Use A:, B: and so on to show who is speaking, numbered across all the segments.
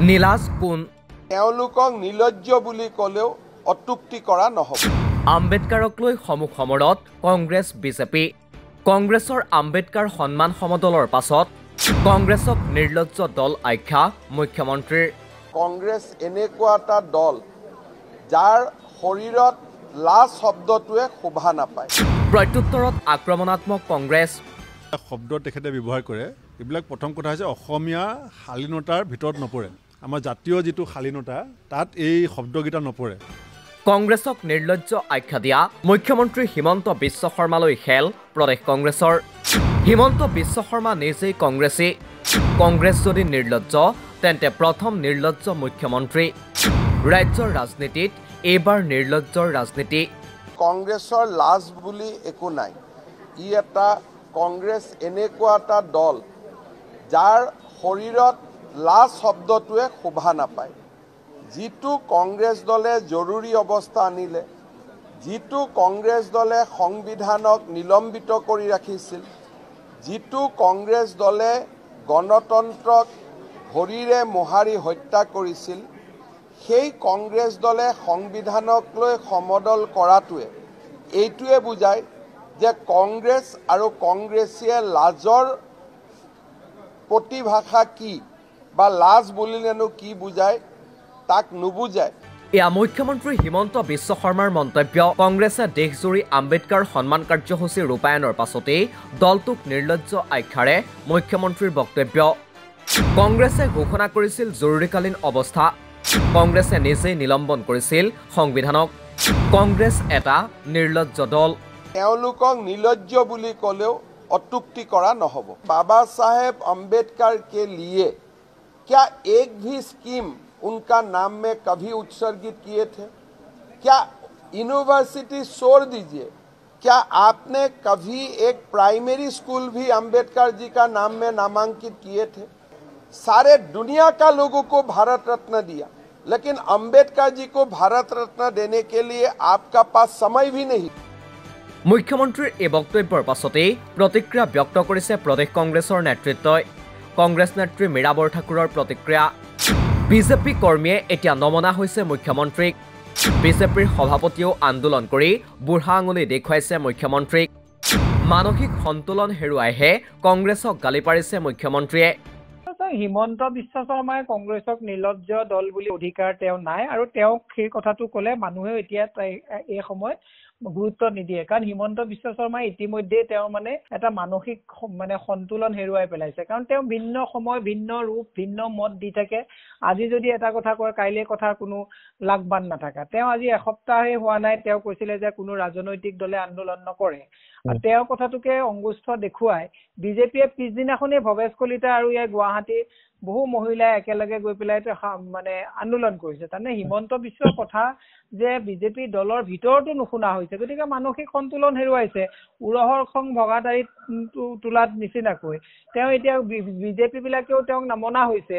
A: নীলাজ কোন
B: তেওঁলোকক নিলজ্জ বুলি ক'লেও অত্যুক্তি কৰা নহ'ব।
A: আম্বেদকাৰক লৈ সমুখ সমৰত কংগ্ৰেছ বিজেপি। কংগ্ৰেছৰ আম্বেদকাৰ সন্মান সমদলৰ পাছত কংগ্ৰেছক নিৰ্লজ্জ দল আখ্যা মুখ্যমন্ত্ৰীৰ।
B: কংগ্ৰেছ এনেকুৱা এটা দল যাৰ শৰীৰত লাজ শব্দটোৱে শোভা নাপায়।
A: প্ৰত্যুত্তৰত আক্ৰমণাত্মক কংগ্ৰেছ।
C: শব্দ তেখেতে ব্যৱহাৰ কৰে, এইবিলাক প্ৰথম কথা হৈছে অসমীয়া শালীনতাৰ ভিতৰত নপৰে। আমাৰ জাতীয় যিটো শালীনতা তাত এই শব্দকেইটা নপৰে।
A: কংগ্ৰেছক নিৰ্লজ্জ আখ্যা দিয়া মুখ্যমন্ত্ৰী হিমন্ত বিশ্ব শৰ্মালৈ খেল প্ৰদেশ কংগ্ৰেছৰ। হিমন্ত বিশ্ব শৰ্মা নিজেই কংগ্ৰেছী। কংগ্ৰেছ যদি নিৰ্লজ্জ তেন্তে প্ৰথম নিৰ্লজ্জ মুখ্যমন্ত্ৰী। ৰাজ্যৰ ৰাজনীতিত এইবাৰ নিৰ্লজ্জৰ ৰাজনীতি।
B: কংগ্ৰেছৰ লাজ বুলি একো নাই। কংগ্ৰেছ এনেকুৱা এটা দল যাৰ শৰীৰত লাজ শব্দটোৱে শোভা নাপায়। যিটো কংগ্ৰেছ দলে জৰুৰী অৱস্থা আনিলে, যিটো কংগ্ৰেছ দলে সংবিধানক নিলম্বিত কৰি ৰাখিছিল, যিটো কংগ্ৰেছ দলে গণতন্ত্ৰক ভৰিৰে মোহাৰি হত্যা কৰিছিল, সেই কংগ্ৰেছ দলে সংবিধানক লৈ সমদল কৰাটোৱে এইটোৱে বুজায় যে কংগ্ৰেছ আৰু কংগ্ৰেছীয়ে লাজৰ প্ৰতিভাষা কি বা লাজ বুলিলেনো কি বুজায় তাক নুবুজায়।
A: এয়া মুখ্যমন্ত্ৰী হিমন্ত বিশ্ব শৰ্মাৰ মন্তব্য। কংগ্ৰেছে দেশজুৰি আম্বেদকাৰ সন্মান কাৰ্যসূচী ৰূপায়ণৰ পাছতেই দলটোক নিৰ্লজ্জ আখ্যাৰে মুখ্যমন্ত্ৰীৰ বক্তব্য। কংগ্ৰেছে ঘোষণা কৰিছিল জৰুৰীকালীন অৱস্থা। কংগ্ৰেছে নিজেই নিলম্বন কৰিছিল সংবিধানক। কংগ্ৰেছ এটা নিৰ্লজ্জ দল।
B: তেওঁলোকক নিলজ্জ বুলি ক'লেও অত্যুক্তি কৰা নহ'ব। বাবা চাহেব আম্বেদকাৰ के लिए क्या एक भी स्कीम उनका नाम में कभी उत्सर्गित किए थे? क्या यूनिवर्सिटी छोड़ दीजिए, क्या आपने कभी एक प्राइमरी स्कूल भी अंबेडकर जी का नाम में नामांकित किए थे? सारे दुनिया का लोगों को भारत रत्न दिया, लेकिन अंबेडकर जी को भारत रत्न देने के लिए आपका पास समय भी नहीं।
A: মুখ্যমন্ত্ৰীৰ এই বক্তব্যৰ পাছতেই প্ৰতিক্ৰিয়া ব্যক্ত কৰিছে প্ৰদেশ কংগ্ৰেছৰ নেতৃত্বই। কংগ্ৰেছ নেত্ৰী মীৰা বৰঠাকুৰৰ প্ৰতিক্ৰিয়া। বিজেপি কৰ্মীয়ে এতিয়া নমনা হৈছে মুখ্যমন্ত্ৰীক। বিজেপিৰ সভাপতিয়েও আন্দোলন কৰি বুঢ়া আঙুলি দেখুৱাইছে মুখ্যমন্ত্ৰীক। মানসিক সন্তুলন হেৰুৱাইহে কংগ্ৰেছক গালি পাৰিছে মুখ্যমন্ত্ৰীয়ে।
D: হিমন্ত বিশ্ব শৰ্মাই কংগ্ৰেছক নিৰ্লজ্জ দল বুলি অধিকাৰ তেওঁ নাই, আৰু তেওঁক সেই কথাটো ক'লে মানুহেও এতিয়া এই সময়ত গুৰুত্ব নিদিয়ে। কাৰণ হিমন্ত বিশ্ব শৰ্মাই ইতিমধ্যে তেওঁ এটা মানসিক সন্তুলন হেৰুৱাই পেলাইছে। কাৰণ তেওঁ ভিন্ন সময়, ভিন্ন ৰূপ, ভিন্ন মত দি থাকে। আজি যদি এটা কথা কয়, কাইলৈ কথাৰ কোনো লাগবান নাথাকা। তেওঁ আজি এসপ্তাহে হোৱা নাই তেওঁ কৈছিলে যে কোনো ৰাজনৈতিক দলে আন্দোলন নকৰে। আৰু তেওঁৰ কথাটোকে অংগুষ্ঠ দেখুৱাই বিজেপিয়ে পিছদিনাখনেই ভৱেশ কলিতা আৰু ইয়াৰ গুৱাহাটী বহু মহিলাই একেলগে গৈ পেলাই আন্দোলন কৰিছে। তাৰমানে হিমন্ত বিশ্বৰ কথা যে বিজেপি দলৰ ভিতৰতো নুশুনা হৈছে। গতিকে মানসিক সন্তুলন হেৰুৱাইছে। উৰহৰ খং ভগাদাৰীত তোলাত নিচিনাকৈ তেওঁ এতিয়া বিজেপি বিলাকেও তেওঁক নমনা হৈছে।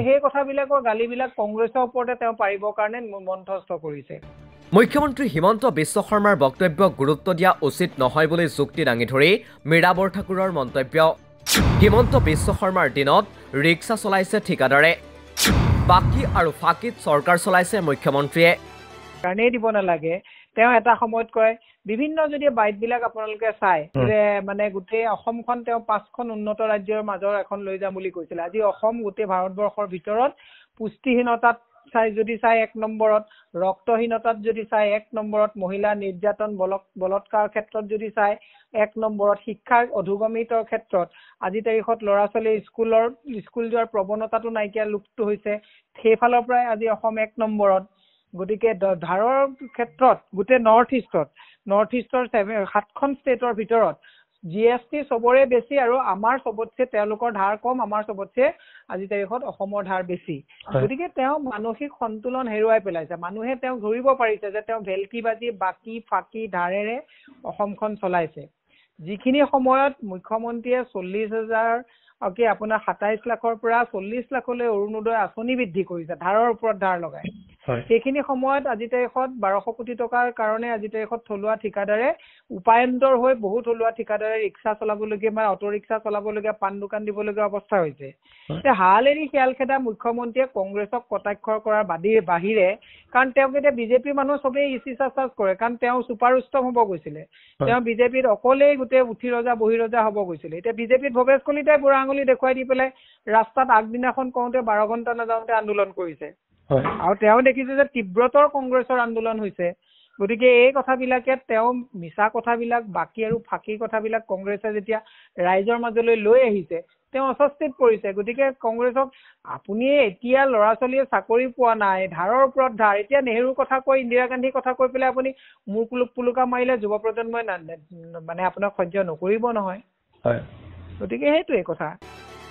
D: সেই কথাবিলাকৰ গালিবিলাক কংগ্ৰেছৰ ওপৰতে তেওঁ পাৰিবৰ কাৰণে মন্থস্থ কৰিছে।
A: মুখ্যমন্ত্ৰী হিমন্ত বিশ্ব শৰ্মাৰ বক্তব্যক গুৰুত্ব দিয়া উচিত নহয় বুলি যুক্তি দাঙি ধৰি মীৰা বৰঠাকুৰৰ মন্তব্য। হিমন্ত বিশ্ব শৰ্মাৰ দিনত ৰিক্সা চলাইছে ঠিকাদাৰে, বাকী আৰু ফাঁকিত চৰকাৰ চলাইছে মুখ্যমন্ত্ৰীয়ে।
D: কাৰণেই দিব নালাগে। তেওঁ এটা সময়ত কয়, বিভিন্ন যদি বাইটবিলাক আপোনালোকে চাই যে গোটেই অসমখন তেওঁ 5খন উন্নত ৰাজ্যৰ মাজৰ এখন লৈ যাম বুলি কৈছিলে। আজি অসম গোটেই ভাৰতবৰ্ষৰ ভিতৰত পুষ্টিহীনতাত যদি চাই 1 নম্বৰত, ৰক্তহীনতাত যদি চাই 1 নম্বৰত, মহিলা নিৰ্যাতন বলৎকাৰ ক্ষেত্ৰত যদি চাই 1 নম্বৰত, শিক্ষাৰ অধোগমিতৰ ক্ষেত্ৰত আজি তাৰিখত ল'ৰা ছোৱালী স্কুল যোৱাৰ প্ৰৱণতাটো নাইকিয়া, লুপ্ত হৈছে। সেইফালৰ পৰাই আজি অসম 1 নম্বৰত। গতিকে ধাৰৰ ক্ষেত্ৰত গোটেই নৰ্থ ইষ্টৰ 7খন ষ্টেটৰ ভিতৰত GST চবৰে বেছি, আৰু আমাৰ চবতছে তেওঁলোকৰ ধাৰ কম, আমাৰ চবতছে আজি তাৰিখত অসমৰ ধাৰ বেছি। গতিকে তেওঁ মানসিক সন্তুলন হেৰুৱাই পেলাইছে। মানুহে তেওঁক ধৰিব পাৰিছে যে তেওঁ ভেলকিবাজি, বাকী ফাঁকি ধাৰেৰে অসমখন চলাইছে। যিখিনি সময়ত মুখ্যমন্ত্ৰীয়ে 40,000 আপোনাৰ 27 লাখৰ পৰা 40 লাখলৈ অৰুণোদয় আঁচনি বৃদ্ধি কৰিছে ধাৰৰ ওপৰত ধাৰ লগাই। সেইখিনি সময়ত আজি তাৰিখত 1200 কোটি টকাৰ কাৰণে আজি তাৰিখত থলুৱা ঠিকাদাৰে উপায়ন্তৰ হৈ বহুত থলুৱা ঠিকাদাৰে ৰিক্সা চলাবলগীয়া বা অটো ৰিক্সা চলাবলগীয়া পাণ দোকান দিবলগীয়া অৱস্থা হৈছে হাল এৰি শিয়াল খেদা মুখ্যমন্ত্ৰীয়ে কংগ্ৰেছক কটাক্ষ কৰাৰ বাহিৰে কাৰণ তেওঁক এতিয়া বিজেপিৰ মানুহ চবেই ইচিচাচাচ কৰে কাৰণ তেওঁ ছুপাৰষ্টম হ'ব গৈছিলে তেওঁ বিজেপিত অকলেই গোটেই উঠি ৰজা বহি ৰজা হ'ব গৈছিলে এতিয়া বিজেপিত ভৱেশ কলিতাই বুঢ়া আঙুলি দেখুৱাই দি পেলাই ৰাস্তাত আগদিনাখন কওঁতে 12 ঘণ্টা নাযাওঁতে আন্দোলন কৰিছে আৰু তেওঁ দেখিছে যে তীব্ৰতৰ কংগ্ৰেছৰ আন্দোলন হৈছে গতিকে এই কথাবিলাকে তেওঁ মিছা কথাবিলাক বাকী আৰু ফাঁকি কথাবিলাক কংগ্ৰেছে যেতিয়া ৰাইজৰ মাজলৈ লৈ আহিছে তেওঁ অস্বস্তিত পৰিছে গতিকে কংগ্ৰেছক আপুনি এতিয়া ল'ৰা ছোৱালীয়ে চাকৰি পোৱা নাই ধাৰৰ ওপৰত ধাৰ এতিয়া নেহৰুৰ কথা কৈ ইন্দিৰা গান্ধীৰ কথা কৈ পেলাই আপুনি মুখ পুলুকা মাৰিলে যুৱ প্ৰজন্মই মানে আপোনাক সহ্য নকৰিব নহয় গতিকে সেইটোৱে কথা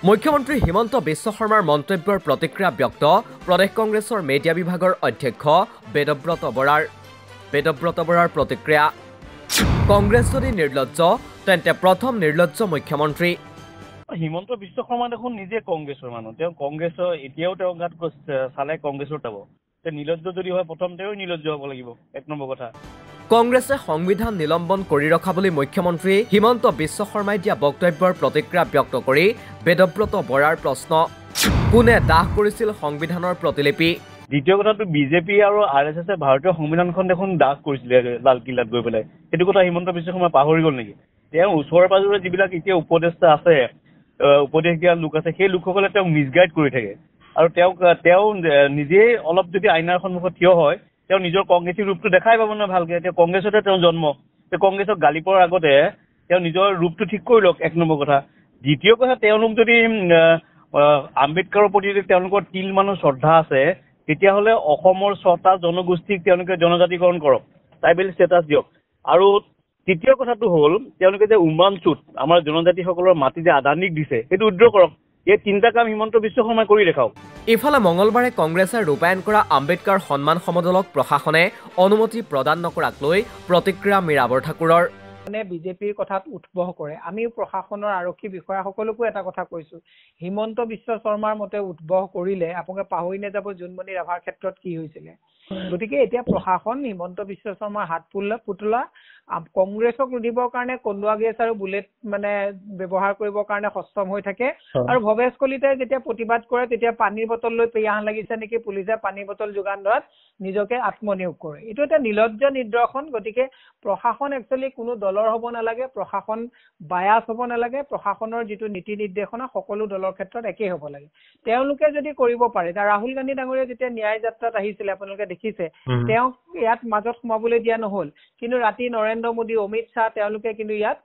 A: মুখ্যমন্ত্ৰী হিমন্ত বিশ্ব শৰ্মাৰ মন্তব্যৰ প্ৰতিক্ৰিয়া ব্যক্ত প্ৰদেশ কংগ্ৰেছৰ মেডিয়া বিভাগৰ অধ্যক্ষ বেদব্ৰত বৰাৰ প্ৰতিক্ৰিয়া কংগ্ৰেছ যদি নিৰ্লজ্জ তেন্তে প্ৰথম নিৰ্লজ্জ মুখ্যমন্ত্ৰী
E: হিমন্ত বিশ্ব শৰ্মা দেখোন নিজে কংগ্ৰেছৰ মানুহ তেওঁ কংগ্ৰেছৰ এতিয়াও তেওঁ গাত চালে কংগ্ৰেছৰ যাব নিৰ্লজ্জ যদি হয় প্ৰথম তেওঁ নিৰ্লজ্জ হ'ব লাগিব এক নম্বৰ কথা
A: কংগ্ৰেছে সংবিধান নিলম্বন কৰি ৰখা বুলি মুখ্যমন্ত্ৰী হিমন্ত বিশ্ব শৰ্মাই দিয়া বক্তব্যৰ প্ৰতিক্ৰিয়া ব্যক্ত কৰি বেদব্ৰত বৰাৰ প্ৰশ্ন কোনে দাহ কৰিছিল সংবিধানৰ প্ৰতিলিপি
E: দ্বিতীয় কথাটো বিজেপি আৰু আৰএছএছে ভাৰতীয় সংবিধানখন দেখোন দাহ কৰিছিলে লালকিল্লাত গৈ পেলাই সেইটো কথা হিমন্ত বিশ্ব শৰ্মা পাহৰি গ'ল নেকি তেওঁ ওচৰে পাজৰে যিবিলাক এতিয়া উপদেষ্টা আছে উপদেশ দিয়া লোক আছে সেই লোকসকলে তেওঁক মিছগাইড কৰি থাকে আৰু তেওঁ নিজেই অলপ যদি আইনাৰ সন্মুখত থিয় হয় তেওঁ নিজৰ কংগ্ৰেছী ৰূপটো দেখাই পাব নহয় ভালকে এতিয়া কংগ্ৰেছতে তেওঁ জন্ম কংগ্ৰেছক গালি পৰাৰ আগতে তেওঁ নিজৰ ৰূপটো ঠিক কৰি লওক এক নম্বৰ কথা দ্বিতীয় কথা তেওঁলোক যদি আম্বেদকাৰৰ প্ৰতি যদি তেওঁলোকৰ তিল মানুহ শ্ৰদ্ধা আছে তেতিয়াহ'লে অসমৰ 6টা জনগোষ্ঠীক তেওঁলোকে জনজাতিকৰণ কৰক ট্ৰাইবেল ষ্টেটাছ দিয়ক আৰু তৃতীয় কথাটো হ'ল তেওঁলোকে যে উমানচুত আমাৰ জনজাতিসকলৰ মাটি যে আদানীক দিছে সেইটো উদ্ৰ কৰক এই তিনিটা কাম হিমন্ত বিশ্ব শৰ্মাই কৰি দেখাওক
A: ইফালে মঙলবাৰে কংগ্ৰেছে ৰূপায়ণ কৰা আম্বেদকাৰ সন্মান সমদলক প্ৰশাসনে অনুমতি প্ৰদান নকৰাক লৈ প্ৰতিক্ৰিয়া মীৰা বৰঠাকুৰৰ
D: মানে বিজেপিৰ কথাত উৎবহ কৰে আমি প্ৰশাসনৰ আৰক্ষী বিষয়াসকলকো এটা কথা কৈছো হিমন্ত বিশ্ব শৰ্মাৰ মতে উৎবহ কৰিলে আপোনালোকে পাহৰি নাযাব জুনমণি ৰাভাৰ ক্ষেত্ৰত কি হৈছিলে গতিকে এতিয়া প্ৰশাসন হিমন্ত বিশ্ব শৰ্মাৰ হাত পুতলা কংগ্ৰেছক ৰুধিবৰ কাৰণে কন্দুৱা গেছ আৰু বুলেট মানে ব্যৱহাৰ কৰিবৰ কাৰণে সক্ষম হৈ থাকে আৰু ভৱেশ কলিতাই যেতিয়া প্ৰতিবাদ কৰে তেতিয়া পানীৰ বটল লৈ পিয়াহ লাগিছে নেকি পুলিচে পানীৰ বটল যোগান ধৰাত নিজকে আত্মনিয়োগ কৰে এইটো এটা নিলজ্জ নিদৰ্শন গতিকে প্ৰশাসন একচুৱেলি কোনো দলৰ হ'ব নালাগে প্ৰশাসন বায়াস হ'ব নালাগে প্ৰশাসনৰ যিটো নীতি নিৰ্দেশনা সকলো দলৰ ক্ষেত্ৰত একেই হ'ব লাগে তেওঁলোকে যদি কৰিব পাৰে এতিয়া ৰাহুল গান্ধী ডাঙৰীয়া যেতিয়া ন্যায় যাত্ৰাত আহিছিলে আপোনালোকে দেখিছে তেওঁক ইয়াত মাজত সোমাবলৈ দিয়া নহল কিন্তু ৰাতি নৰেন্দ্ৰ মোদী অমিত শ্বাহ তেওঁলোকে কিন্তু ইয়াত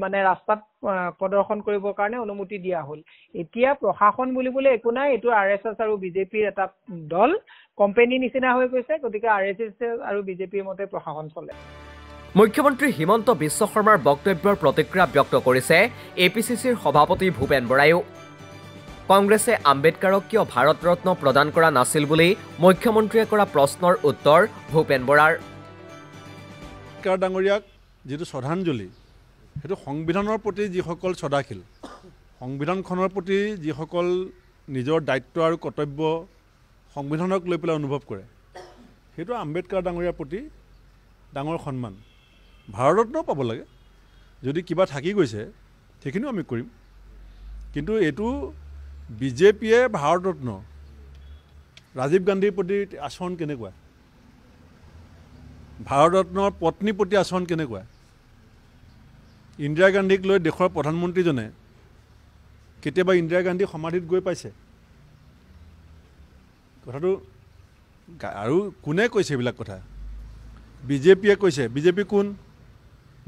D: মানে ৰাস্তাত প্ৰদৰ্শন কৰিবৰ কাৰণে অনুমতি দিয়া হ'ল এতিয়া প্ৰশাসন বুলিবলৈ একো নাই এইটো আৰএছএছ আৰু বিজেপিৰ এটা দল কোম্পানী নিচিনা হৈ গৈছে গতিকে আৰএছএছ আৰু বিজেপিৰ মতে প্ৰশাসন চলে
A: মুখ্যমন্ত্ৰী হিমন্ত বিশ্ব শৰ্মাৰ বক্তব্যৰ প্ৰতিক্ৰিয়া ব্যক্ত কৰিছে এপিচিচিৰ সভাপতি ভূপেন বৰায়ো কংগ্ৰেছে আম্বেদকাৰক কিয় ভাৰত ৰত্ন প্ৰদান কৰা নাছিল বুলি মুখ্যমন্ত্ৰীয়ে কৰা প্ৰশ্নৰ উত্তৰ ভূপেন বৰাৰ
C: আম্বেদকাৰ ডাঙৰীয়াক যিটো শ্ৰদ্ধাঞ্জলি সেইটো সংবিধানৰ প্ৰতি যিসকল শ্ৰদ্ধাশীল সংবিধানখনৰ প্ৰতি যিসকল নিজৰ দায়িত্ব আৰু কৰ্তব্য সংবিধানক লৈ পেলাই অনুভৱ কৰে সেইটো আম্বেদকাৰ ডাঙৰীয়াৰ প্ৰতি ডাঙৰ সন্মান ভাৰতৰত্ন পাব লাগে যদি কিবা থাকি গৈছে সেইখিনিও আমি কৰিম কিন্তু এইটো বিজেপিয়ে ভাৰতৰত্ন ৰাজীৱ গান্ধীৰ প্ৰতি আচৰণ কেনেকুৱা ভাৰতৰত্নৰ পত্নীৰ প্ৰতি আচৰণ কেনেকুৱা ইন্দিৰা গান্ধীক লৈ দেশৰ প্ৰধানমন্ত্ৰীজনে কেতিয়াবা ইন্দিৰা গান্ধী সমাধিত গৈ পাইছে কথাটো আৰু কোনে কৈছে এইবিলাক কথা বিজেপিয়ে কৈছে বিজেপি কোন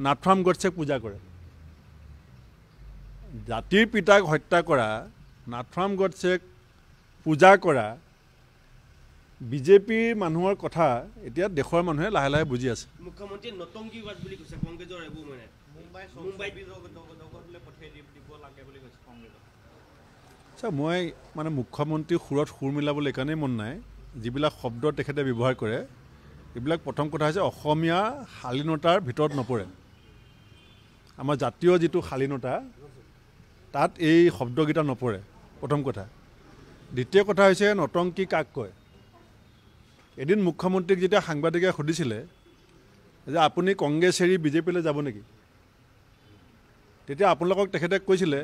C: নাথুৰাম গডছেক পূজা কৰে জাতিৰ পিতাক হত্যা কৰা নাথুৰাম গডছেক পূজা কৰা বিজেপিৰ মানুহৰ কথা এতিয়া দেশৰ মানুহে লাহে লাহে বুজি আছে
F: মুখ্যমন্ত্ৰী নতংকিবাদ বুলি কৈছে কংগ্ৰেছৰ এইবোৰ মানে মুম্বাইত পঠিয়াই দিব লাগে বুলি কৈছে কংগ্ৰেছৰ
C: আচ্ছা মই মানে মুখ্যমন্ত্ৰীৰ সুৰত সুৰ মিলাবলৈ এইকাৰণেই মন নাই যিবিলাক শব্দ তেখেতে ব্যৱহাৰ কৰে এইবিলাক প্ৰথম কথা হৈছে অসমীয়া শালীনতাৰ ভিতৰত নপৰে আমাৰ জাতীয় যিটো শালীনতা তাত এই শব্দকেইটা নপৰে প্ৰথম কথা দ্বিতীয় কথা হৈছে নতংকি কাক কয় এদিন মুখ্যমন্ত্ৰীক যেতিয়া সাংবাদিকে সুধিছিলে যে আপুনি কংগ্ৰেছ এৰি বিজেপিলৈ যাব নেকি, তেতিয়া আপোনালোকক তেখেতে কৈছিলে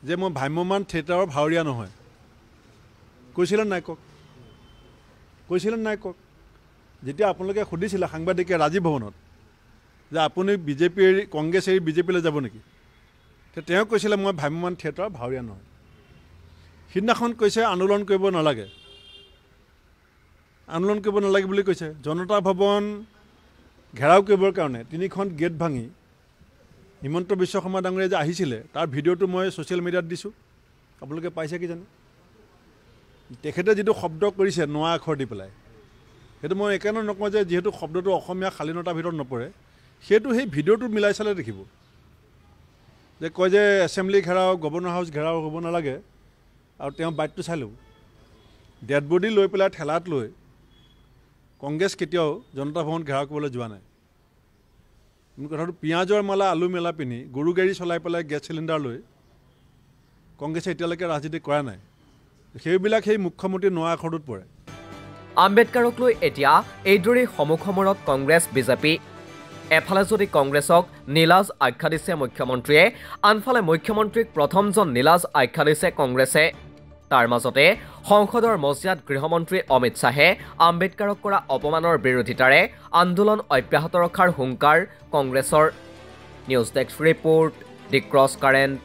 C: যে মই ভ্ৰাম্যমান থিয়েটাৰৰ ভাৱৰীয়া নহয়। কৈছিলে নাই কওক, কৈছিলে নাই কওক? যেতিয়া আপোনালোকে সুধিছিলে সাংবাদিকে ৰাজীৱ ভৱনত যে আপুনি বিজেপি এৰি কংগ্ৰেছ এৰি বিজেপিলৈ যাব নেকি, তেওঁ কৈছিলে মই ভ্ৰাম্যমান থিয়েটাৰৰ ভাৱৰীয়া নহয়। সিদিনাখন কৈছে আন্দোলন কৰিব নালাগে, আন্দোলন কৰিব নালাগে বুলি কৈছে। জনতা ভৱন ঘেৰাও কৰিবৰ কাৰণে 3খন গেট ভাঙি হিমন্ত বিশ্ব শৰ্মা ডাঙৰীয়া যে আহিছিলে তাৰ ভিডিঅ'টো মই ছ'চিয়েল মিডিয়াত দিছোঁ, আপোনালোকে পাইছে কি জানে? তেখেতে যিটো শব্দ কৰিছে নোৱা আখৰ দি পেলাই, সেইটো মই একেনে নকওঁ যে যিহেতু শব্দটো অসমীয়া শালীনতাৰ ভিতৰত নপৰে, সেইটো সেই ভিডিঅ'টো মিলাই চালে দেখিব যে কয় যে এছেম্বলি ঘেৰাও গভৰ্ণৰ হাউচ ঘেৰাও হ'ব নালাগে, আৰু তেওঁ বাইটটো চাই ল'ব। ডেড বডি লৈ পেলাই ঠেলাত লৈ কংগ্ৰেছ কেতিয়াও জনতা ভৱন ঘেৰাও কৰিবলৈ যোৱা নাই। কথাটো পিঁয়াজৰ মালা আলু মেলা পিন্ধি গৰু গাড়ী চলাই পেলাই গেছ চিলিণ্ডাৰ লৈ কংগ্ৰেছে এতিয়ালৈকে ৰাজনীতি কৰা নাই। সেইবিলাক সেই মুখ্যমন্ত্ৰী নোৱা আখৰটোত পৰে।
A: আম্বেদকাৰক লৈ এতিয়া এইদৰেই সমুখমূৰত কংগ্ৰেছ বিজেপি। এফালে যদি কংগ্ৰেছক নীলাজ আখ্যা দিছে মুখ্যমন্ত্ৰীয়ে, আনফালে মুখ্যমন্ত্ৰীক প্ৰথমজন নীলাজ আখ্যা দিছে কংগ্ৰেছে। তাৰ মাজতে সংসদৰ মজিয়াত গৃহমন্ত্ৰী অমিত শ্বাহে আম্বেদকাৰক কৰা অপমানৰ বিৰোধিতাৰে আন্দোলন অব্যাহত ৰখাৰ হুংকাৰ কংগ্ৰেছৰ। নিউজ ডেস্ক ৰিপৰ্ট, দি ক্ৰছ কাৰেণ্ট।